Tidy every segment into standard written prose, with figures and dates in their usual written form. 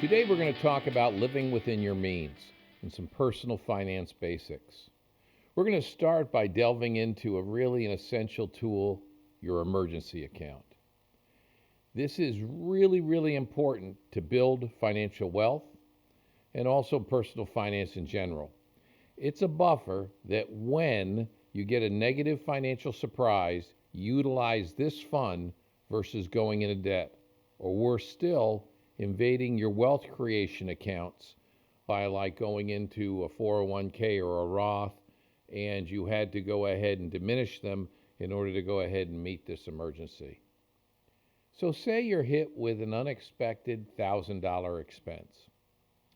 Today we're going to talk about living within your means and some personal finance basics. We're going to start by delving into an essential tool, your emergency account. This is really important to build financial wealth and also personal finance in general. It's a buffer that when you get a negative financial surprise, you utilize this fund versus going into debt, or worse still, invading your wealth creation accounts by like going into a 401k or a Roth, and you had to go ahead and diminish them in order to go ahead and meet this emergency. So say you're hit with an unexpected $1,000 expense.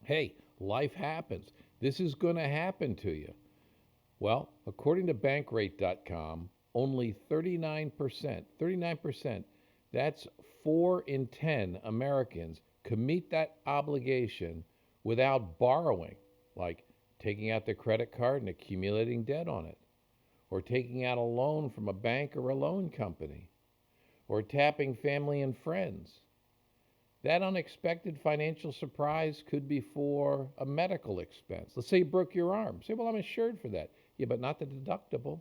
Hey, life happens. This is going to happen to you. Well, according to bankrate.com, only 39%, that's 4 in 10 Americans could meet that obligation without borrowing, like taking out the credit card and accumulating debt on it, or taking out a loan from a bank or a loan company, or tapping family and friends. That unexpected financial surprise could be for a medical expense. Let's say you broke your arm. Say, well, I'm insured for that. Yeah, but not the deductible.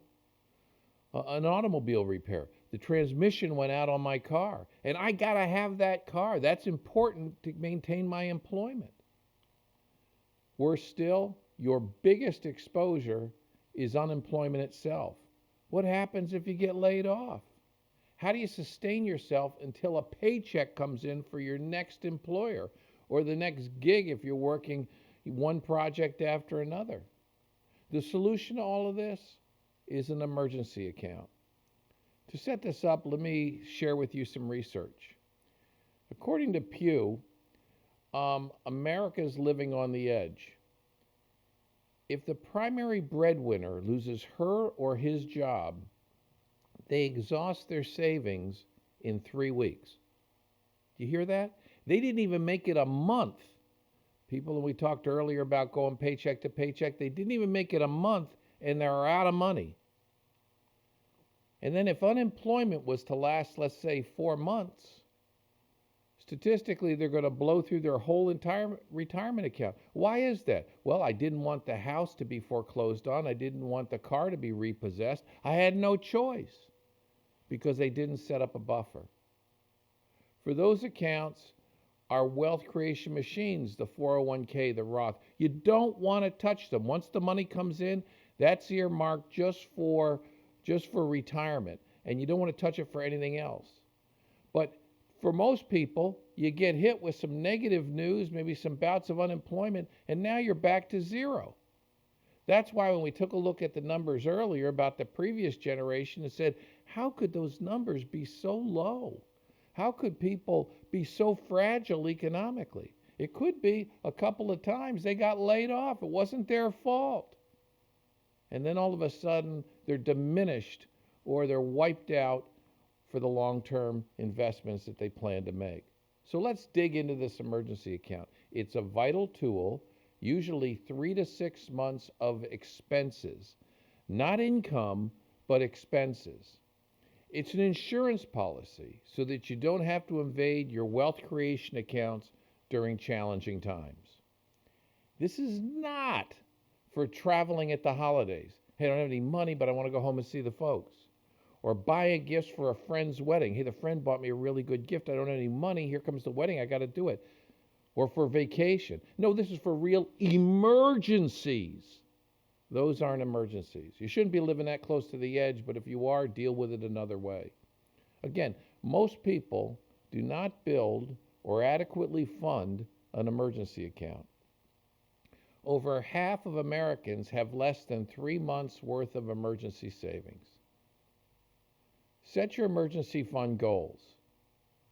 An automobile repair. The transmission went out on my car, and I got to have that car. That's important to maintain my employment. Worse still, your biggest exposure is unemployment itself. What happens if you get laid off? How do you sustain yourself until a paycheck comes in for your next employer or the next gig if you're working one project after another? The solution to all of this is an emergency account. To set this up, let me share with you some research. According to Pew, America's living on the edge. If the primary breadwinner loses her or his job, they exhaust their savings in 3 weeks. Do you hear that? They didn't even make it a month. People, we talked earlier about going paycheck to paycheck, they didn't even make it a month and they're out of money. And then if unemployment was to last, let's say, 4 months, statistically, they're going to blow through their whole entire retirement account. Why is that? Well, I didn't want the house to be foreclosed on. I didn't want the car to be repossessed. I had no choice because they didn't set up a buffer. For those accounts, our wealth creation machines, the 401k, the Roth, you don't want to touch them. Once the money comes in, that's earmarked just for retirement, and you don't want to touch it for anything else. But for most people, you get hit with some negative news, maybe some bouts of unemployment, and now you're back to zero. That's why when we took a look at the numbers earlier about the previous generation and said, how could those numbers be so low? How could people be so fragile economically? It could be a couple of times they got laid off. It wasn't their fault. And then all of a sudden, they're diminished or they're wiped out for the long-term investments that they plan to make. So let's dig into this emergency account. It's a vital tool, usually 3 to 6 months of expenses, not income, but expenses. It's an insurance policy so that you don't have to invade your wealth creation accounts during challenging times. This is not for traveling at the holidays. Hey, I don't have any money, but I want to go home and see the folks. Or buying gifts for a friend's wedding. Hey, the friend bought me a really good gift. I don't have any money. Here comes the wedding. I got to do it. Or for vacation. No, this is for real emergencies. Those aren't emergencies. You shouldn't be living that close to the edge, but if you are, deal with it another way. Again, most people do not build or adequately fund an emergency account. Over half of Americans have less than 3 months' worth of emergency savings. Set your emergency fund goals.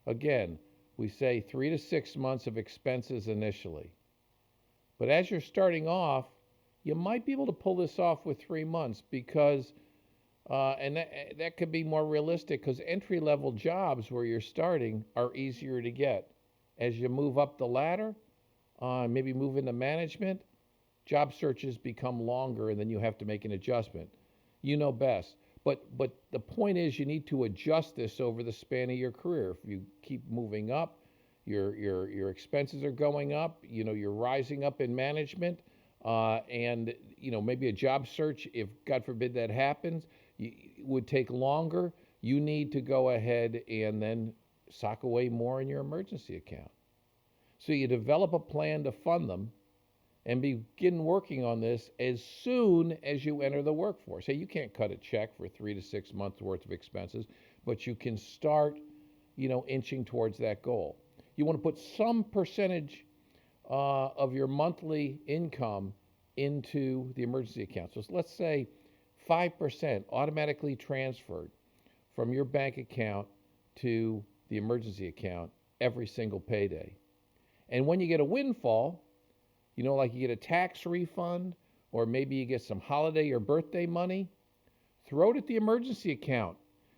Again, we say 3 to 6 months of expenses initially. But as you're starting off, you might be able to pull this off with 3 months because, and that could be more realistic because entry-level jobs where you're starting are easier to get. As you move up the ladder, maybe move into management, job searches become longer and then you have to make an adjustment. You know best. But the point is you need to adjust this over the span of your career. If you keep moving up, your expenses are going up. You're rising up in management, and maybe a job search, if God forbid that happens, would take longer. You need to go ahead and then sock away more in your emergency account. So you develop a plan to fund them and begin working on this as soon as you enter the workforce. Hey, you can't cut a check for 3 to 6 months worth of expenses, but you can start, inching towards that goal. You want to put some percentage of your monthly income into the emergency account. So let's say 5% automatically transferred from your bank account to the emergency account every single payday. And when you get a windfall, like you get a tax refund, or maybe you get some holiday or birthday money, throw it at the emergency account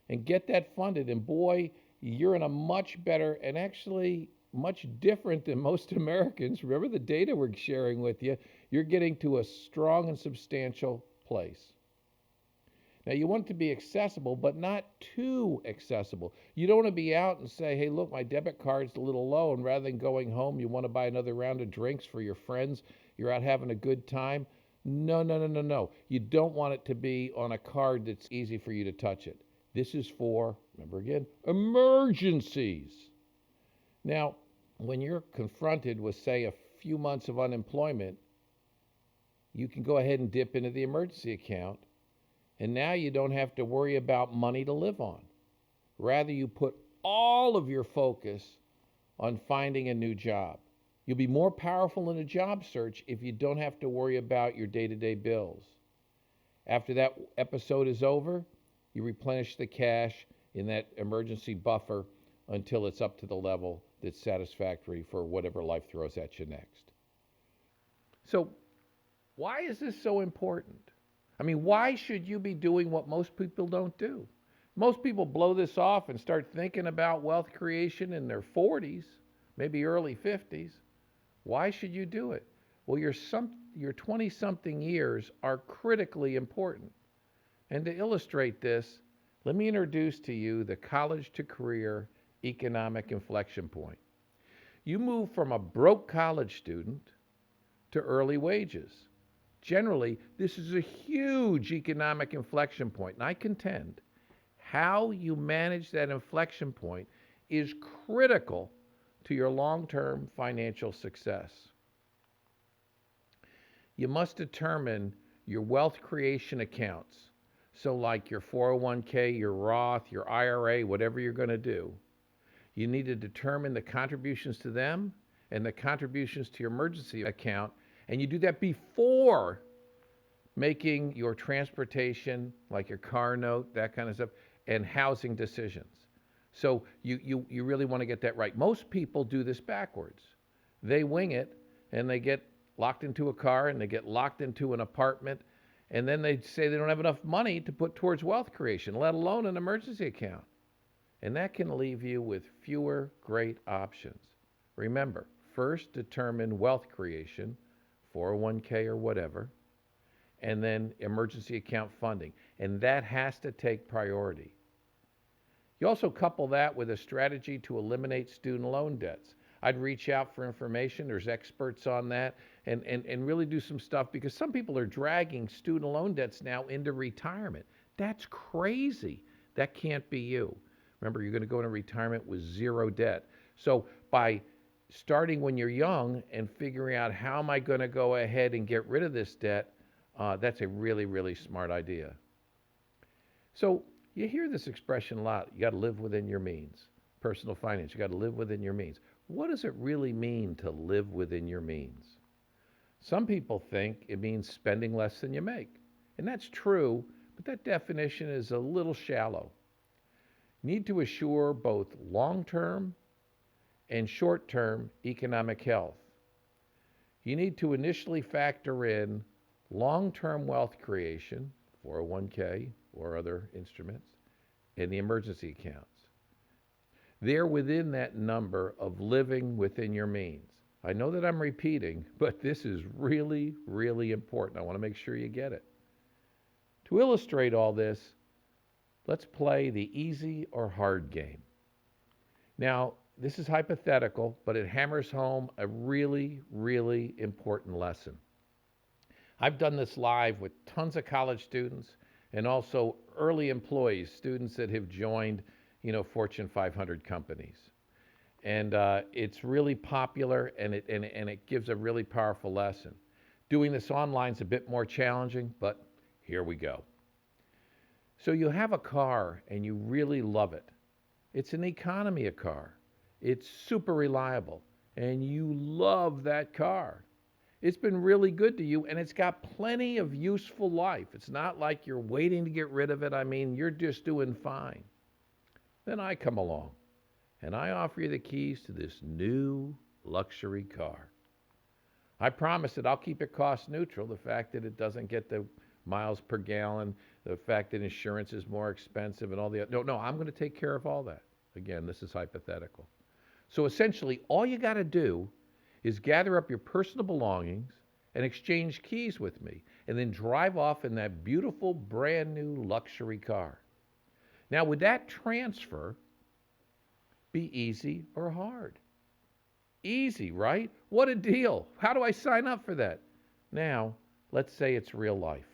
and get that funded. And boy, you're in a much better, and actually much different than most Americans. Remember the data we're sharing with you. You're getting to a strong and substantial place. Now, you want it to be accessible, but not too accessible. You don't want to be out and say, hey, look, my debit card's a little low, and rather than going home, you want to buy another round of drinks for your friends. You're out having a good time. No. You don't want it to be on a card that's easy for you to touch it. This is for, remember again, emergencies. Now, when you're confronted with, say, a few months of unemployment, you can go ahead and dip into the emergency account. And now you don't have to worry about money to live on. Rather, you put all of your focus on finding a new job. You'll be more powerful in a job search if you don't have to worry about your day-to-day bills. After that episode is over, you replenish the cash in that emergency buffer until it's up to the level that's satisfactory for whatever life throws at you next. So, why is this so important? I mean, why should you be doing what most people don't do? Most people blow this off and start thinking about wealth creation in their 40s, maybe early 50s. Why should you do it? Well, your 20-something years are critically important. And to illustrate this, let me introduce to you the college to career economic inflection point. You move from a broke college student to early wages. Generally, this is a huge economic inflection point, and I contend how you manage that inflection point is critical to your long-term financial success. You must determine your wealth creation accounts. So like your 401k, your Roth, your IRA, whatever you're going to do, you need to determine the contributions to them and the contributions to your emergency account. And you do that before making your transportation, like your car note, that kind of stuff, and housing decisions. So you really want to get that right. Most people do this backwards. They wing it, and they get locked into a car, and they get locked into an apartment, and then they say they don't have enough money to put towards wealth creation, let alone an emergency account. And that can leave you with fewer great options. Remember, first determine wealth creation, 401k or whatever, and then emergency account funding. And that has to take priority. You also couple that with a strategy to eliminate student loan debts. I'd reach out for information. There's experts on that, and really do some stuff, because some people are dragging student loan debts now into retirement. That's crazy. That can't be you. Remember, you're going to go into retirement with zero debt. So by starting when you're young and figuring out how am I going to go ahead and get rid of this debt, that's a really, really smart idea. So you hear this expression a lot. You got to live within your means. Personal finance, you got to live within your means. What does it really mean to live within your means? Some people think it means spending less than you make. And that's true, but that definition is a little shallow. You need to assure both long-term and short-term economic health. You need to initially factor in long-term wealth creation, 401k or other instruments, and the emergency accounts. They're within that number of living within your means. I know that I'm repeating, but this is really, really important. I want to make sure you get it. To illustrate all this, let's play the easy or hard game. Now, this is hypothetical, but it hammers home a really, really important lesson. I've done this live with tons of college students and also early employees, students that have joined, Fortune 500 companies. And it's really popular, and it gives a really powerful lesson. Doing this online is a bit more challenging, but here we go. So you have a car and you really love it. It's an economy car. It's super reliable, and you love that car. It's been really good to you, and it's got plenty of useful life. It's not like you're waiting to get rid of it. I mean, you're just doing fine. Then I come along, and I offer you the keys to this new luxury car. I promise that I'll keep it cost neutral. The fact that it doesn't get the miles per gallon, the fact that insurance is more expensive, and all the no, I'm going to take care of all that. Again, this is hypothetical. So essentially, all you got to do is gather up your personal belongings and exchange keys with me, and then drive off in that beautiful, brand new luxury car. Now, would that transfer be easy or hard? Easy, right? What a deal. How do I sign up for that? Now, let's say it's real life.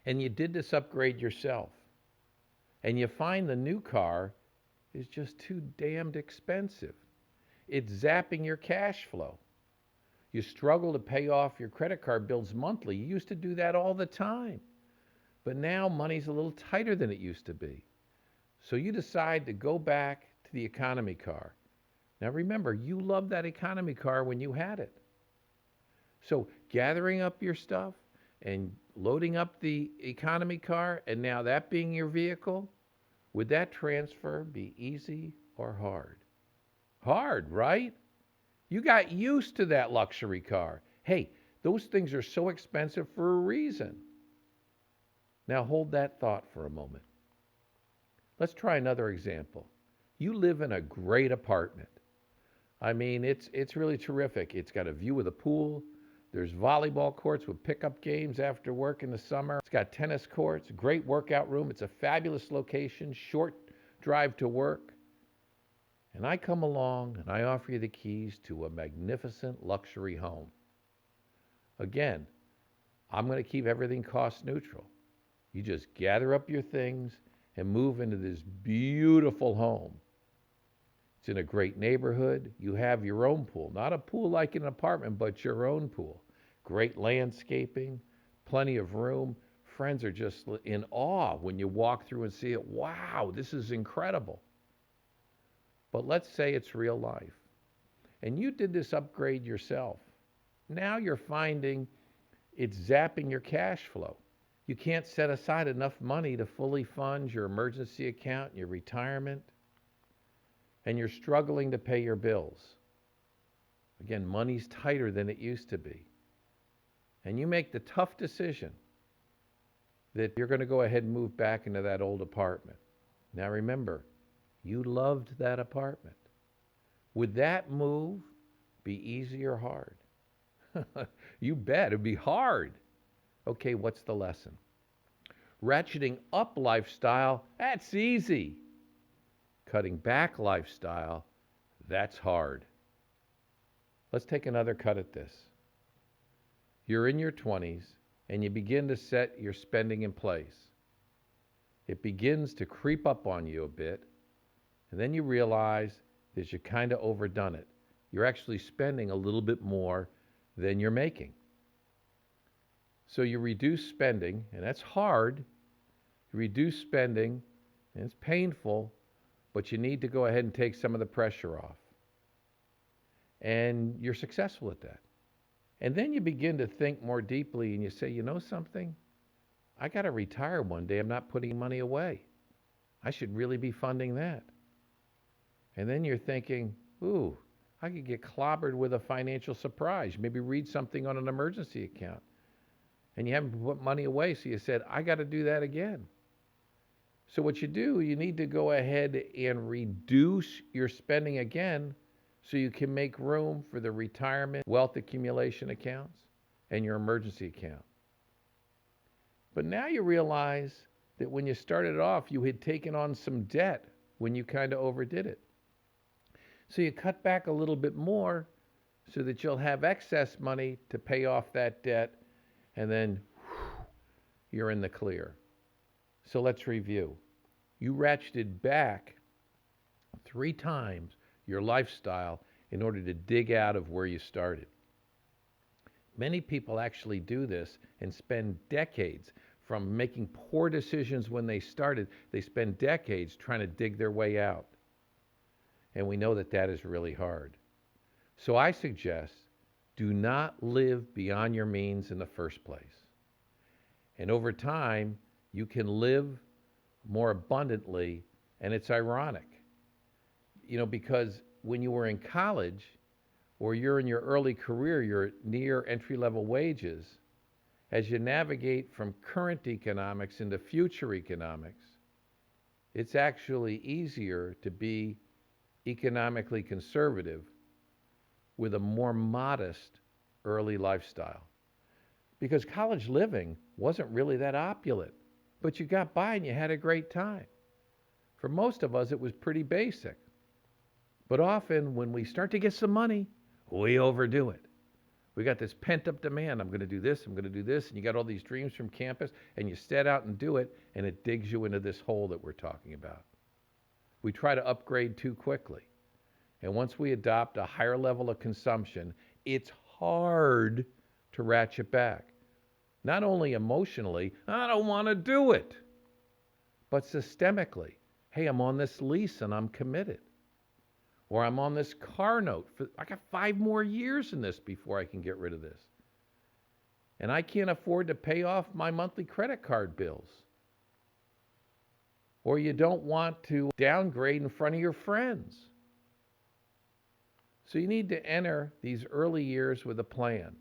And you did this upgrade yourself. And you find the new car is just too damned expensive. It's zapping your cash flow. You struggle to pay off your credit card bills monthly. You used to do that all the time. But now money's a little tighter than it used to be. So you decide to go back to the economy car. Now remember, you loved that economy car when you had it. So gathering up your stuff and loading up the economy car, and now that being your vehicle, would that transfer be easy or hard? Hard, right? You got used to that luxury car. Hey, those things are so expensive for a reason. Now hold that thought for a moment. Let's try another example. You live in a great apartment. I mean, it's really terrific. It's got a view of the pool. There's volleyball courts with pickup games after work in the summer. It's got tennis courts, great workout room. It's a fabulous location, short drive to work. And I come along and I offer you the keys to a magnificent luxury home. Again, I'm going to keep everything cost neutral. You just gather up your things and move into this beautiful home. It's in a great neighborhood. You have your own pool, not a pool like an apartment, but your own pool. Great landscaping, plenty of room. Friends are just in awe when you walk through and see it. Wow, this is incredible. But let's say it's real life. And you did this upgrade yourself. Now you're finding it's zapping your cash flow. You can't set aside enough money to fully fund your emergency account, your retirement, and you're struggling to pay your bills. Again, money's tighter than it used to be. And you make the tough decision that you're going to go ahead and move back into that old apartment. Now remember, you loved that apartment. Would that move be easy or hard? You bet, it'd be hard. Okay, what's the lesson? Ratcheting up lifestyle, that's easy. Cutting back lifestyle, that's hard. Let's take another cut at this. You're in your 20s and you begin to set your spending in place. It begins to creep up on you a bit, and then you realize that you kind of overdone it. You're actually spending a little bit more than you're making. So you reduce spending, and that's hard. You reduce spending, and it's painful, but you need to go ahead and take some of the pressure off. And you're successful at that. And then you begin to think more deeply and you say, you know something? I got to retire one day. I'm not putting money away. I should really be funding that. And then you're thinking, ooh, I could get clobbered with a financial surprise. Maybe read something on an emergency account. And you haven't put money away, so you said, I got to do that again. So what you do, you need to go ahead and reduce your spending again so you can make room for the retirement, wealth accumulation accounts, and your emergency account. But now you realize that when you started off, you had taken on some debt when you kind of overdid it. So you cut back a little bit more so that you'll have excess money to pay off that debt, and then you're in the clear. So let's review. You ratcheted back 3 times your lifestyle in order to dig out of where you started. Many people actually do this and spend decades from making poor decisions when they started. They spend decades trying to dig their way out. And we know that that is really hard. So I suggest do not live beyond your means in the first place. And over time, you can live more abundantly, and it's ironic. Because when you were in college or you're in your early career, you're near entry-level wages. As you navigate from current economics into future economics, it's actually easier to be economically conservative with a more modest early lifestyle. Because college living wasn't really that opulent, but you got by and you had a great time. For most of us, it was pretty basic. But often when we start to get some money, we overdo it. We got this pent-up demand. I'm going to do this, I'm going to do this, and you got all these dreams from campus, and you set out and do it, and it digs you into this hole that we're talking about. We try to upgrade too quickly. And once we adopt a higher level of consumption, it's hard to ratchet back. Not only emotionally, I don't want to do it, but systemically. Hey, I'm on this lease and I'm committed. Or I'm on this car note. I got 5 more years in this before I can get rid of this. And I can't afford to pay off my monthly credit card bills. Or you don't want to downgrade in front of your friends. So you need to enter these early years with a plan.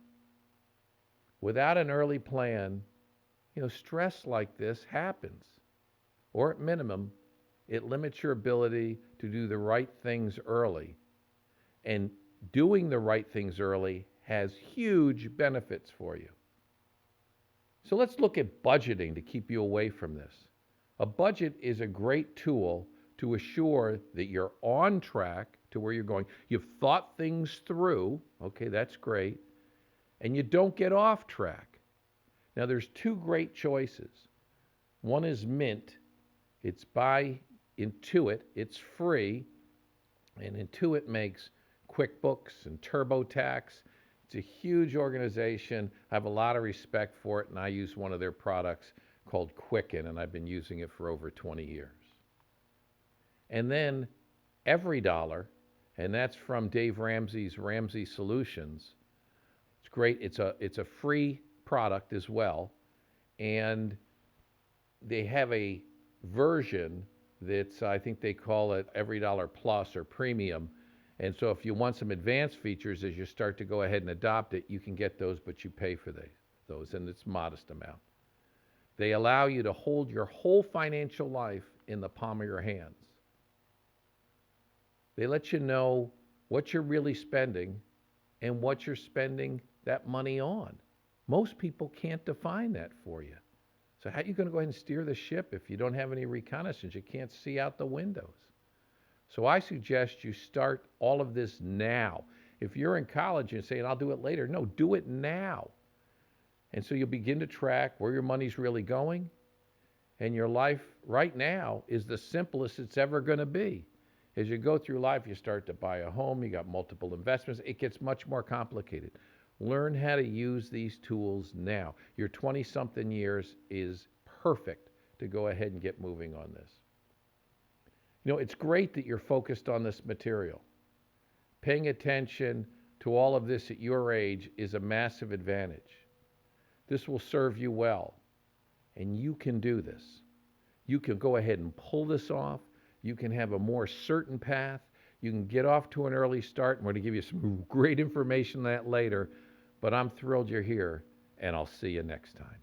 Without an early plan, stress like this happens. Or at minimum, it limits your ability to do the right things early. And doing the right things early has huge benefits for you. So let's look at budgeting to keep you away from this. A budget is a great tool to assure that you're on track to where you're going. You've thought things through. Okay, that's great. And you don't get off track. Now, there's 2 great choices. One is Mint. It's by Intuit. It's free. And Intuit makes QuickBooks and TurboTax. It's a huge organization. I have a lot of respect for it, and I use one of their products called Quicken, and I've been using it for over 20 years. And then EveryDollar, and that's from Dave Ramsey's Ramsey Solutions. It's great. It's a free product as well, and they have a version that's, I think they call it EveryDollar Plus or Premium. And so if you want some advanced features as you start to go ahead and adopt it, you can get those, but you pay for those, and it's a modest amount. They allow you to hold your whole financial life in the palm of your hands. They let you know what you're really spending and what you're spending that money on. Most people can't define that for you. So how are you going to go ahead and steer the ship if you don't have any reconnaissance? You can't see out the windows. So I suggest you start all of this now. If you're in college and saying, I'll do it later, no, do it now. And so you'll begin to track where your money's really going. And your life right now is the simplest it's ever going to be. As you go through life, you start to buy a home, you got multiple investments. It gets much more complicated. Learn how to use these tools now. Your 20-something years is perfect to go ahead and get moving on this. It's great that you're focused on this material. Paying attention to all of this at your age is a massive advantage. This will serve you well, and you can do this. You can go ahead and pull this off. You can have a more certain path. You can get off to an early start. I'm going to give you some great information on that later, but I'm thrilled you're here, and I'll see you next time.